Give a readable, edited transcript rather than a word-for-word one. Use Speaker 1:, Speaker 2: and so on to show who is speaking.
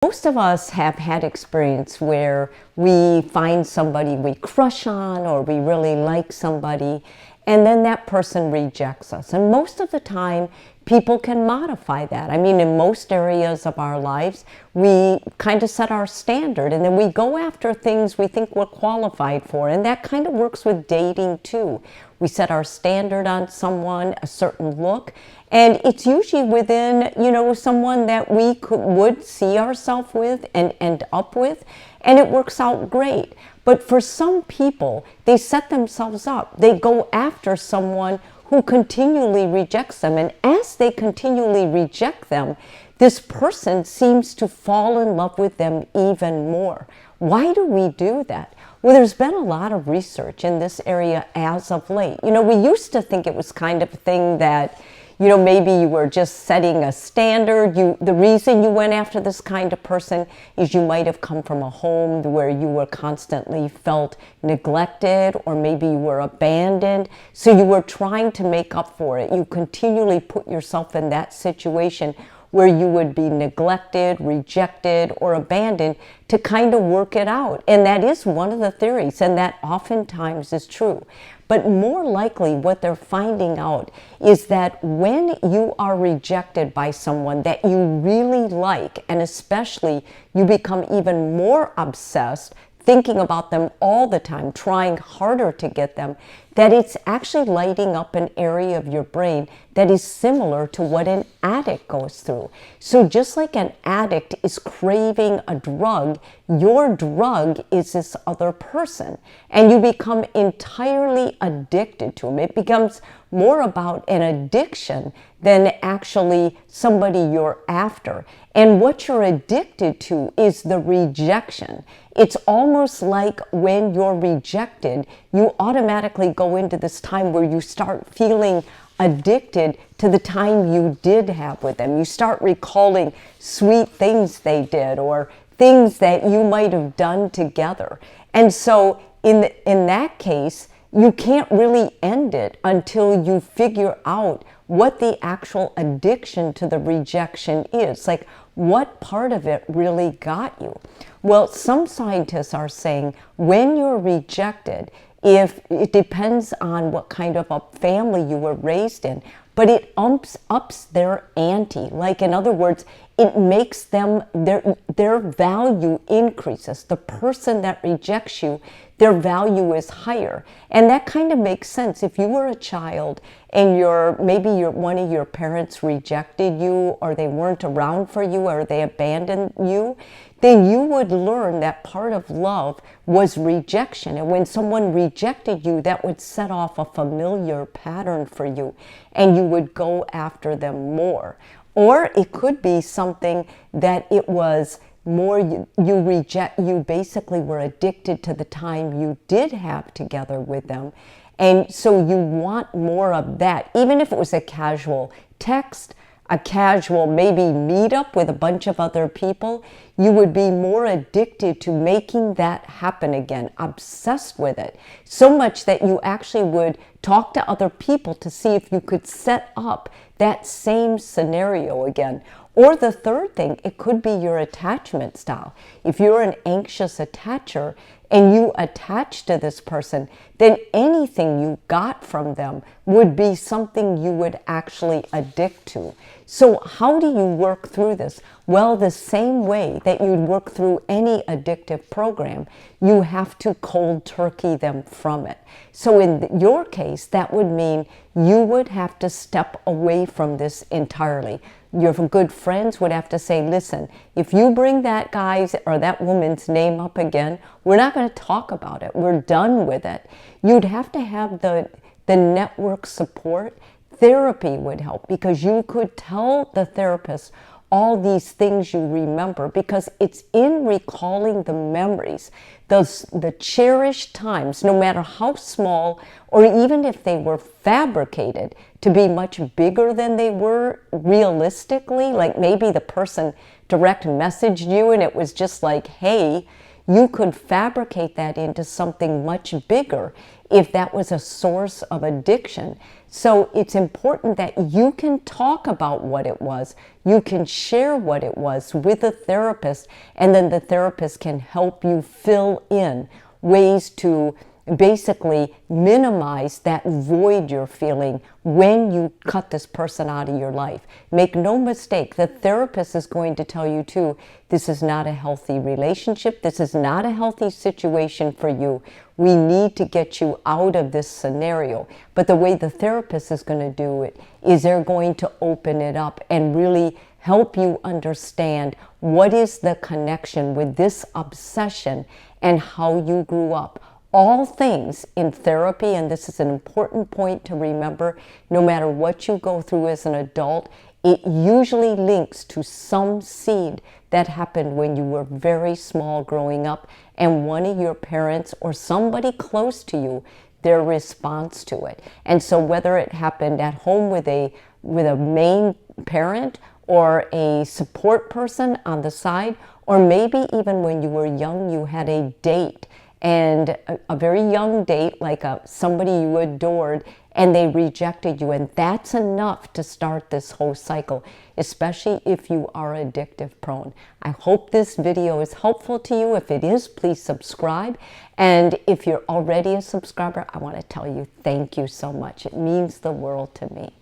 Speaker 1: Most of us have had experience where we find somebody we crush on or we really like somebody, and then that person rejects us. And most of the time, people can modify that. I mean, in most areas of our lives, we kind of set our standard and then we go after things we think we're qualified for. And that kind of works with dating too. We set our standard on someone, a certain look, and it's usually within, someone that we would see ourselves with and end up with, and it works out great. But for some people, they set themselves up. They go after someone who continually rejects them, and as they continually reject them, this person seems to fall in love with them even more. Why do we do that? Well, there's been a lot of research in this area as of late. We used to think it was kind of a thing that, maybe you were just setting a standard. The reason you went after this kind of person is you might have come from a home where you were constantly felt neglected, or maybe you were abandoned. So you were trying to make up for it. You continually put yourself in that situation where you would be neglected, rejected, or abandoned to kind of work it out. And that is one of the theories, and that oftentimes is true. But more likely what they're finding out is that when you are rejected by someone that you really like, and especially you become even more obsessed, thinking about them all the time, trying harder to get them, that it's actually lighting up an area of your brain that is similar to what an addict goes through. So just like an addict is craving a drug, your drug is this other person, and you become entirely addicted to them. It becomes more about an addiction than actually somebody you're after. And what you're addicted to is the rejection. It's almost like when you're rejected, you automatically go into this time where you start feeling addicted to the time you did have with them. You start recalling sweet things they did or things that you might have done together. And so in that case, you can't really end it until you figure out what the actual addiction to the rejection is. Like, what part of it really got you? Well, some scientists are saying when you're rejected, if it depends on what kind of a family you were raised in, but it ups their ante. Like, in other words, it makes them, their value increases. The person that rejects you, their value is higher. And that kind of makes sense. If you were a child and maybe one of your parents rejected you, or they weren't around for you, or they abandoned you, then you would learn that part of love was rejection. And when someone rejected you, that would set off a familiar pattern for you, and you would go after them more. Or it could be something that it was more you basically were addicted to the time you did have together with them. And so you want more of that, even if it was a casual text, a casual maybe meetup with a bunch of other people, you would be more addicted to making that happen again, obsessed with it, so much that you actually would talk to other people to see if you could set up that same scenario again. Or the third thing, it could be your attachment style. If you're an anxious attacher and you attach to this person, then anything you got from them would be something you would actually addict to. So how do you work through this? Well, the same way that you'd work through any addictive program, you have to cold turkey them from it. So in your case, that would mean you would have to step away from this entirely. Your good friends would have to say, listen, if you bring that guy's or that woman's name up again, we're not going to talk about it. We're done with it. You'd have to have the network support. Therapy would help, because you could tell the therapist all these things you remember, because it's in recalling the memories, the cherished times, no matter how small, or even if they were fabricated to be much bigger than they were realistically. Like maybe the person direct messaged you and it was just like, hey, you could fabricate that into something much bigger if that was a source of addiction. So it's important that you can talk about what it was. You can share what it was with a therapist, and then the therapist can help you fill in ways to basically minimize that void you're feeling when you cut this person out of your life. Make no mistake, the therapist is going to tell you too, this is not a healthy relationship. This is not a healthy situation for you. We need to get you out of this scenario. But the way the therapist is going to do it is they're going to open it up and really help you understand what is the connection with this obsession and how you grew up. All things in therapy, and this is an important point to remember, no matter what you go through as an adult, it usually links to some seed that happened when you were very small growing up, and one of your parents or somebody close to you, their response to it. And so whether it happened at home with a main parent or a support person on the side, or maybe even when you were young you had a date, and a very young date, like somebody you adored, and they rejected you, and that's enough to start this whole cycle, especially if you are addictive prone. I hope this video is helpful to you. If it is, please subscribe, and if you're already a subscriber, I want to tell you thank you so much. It means the world to me.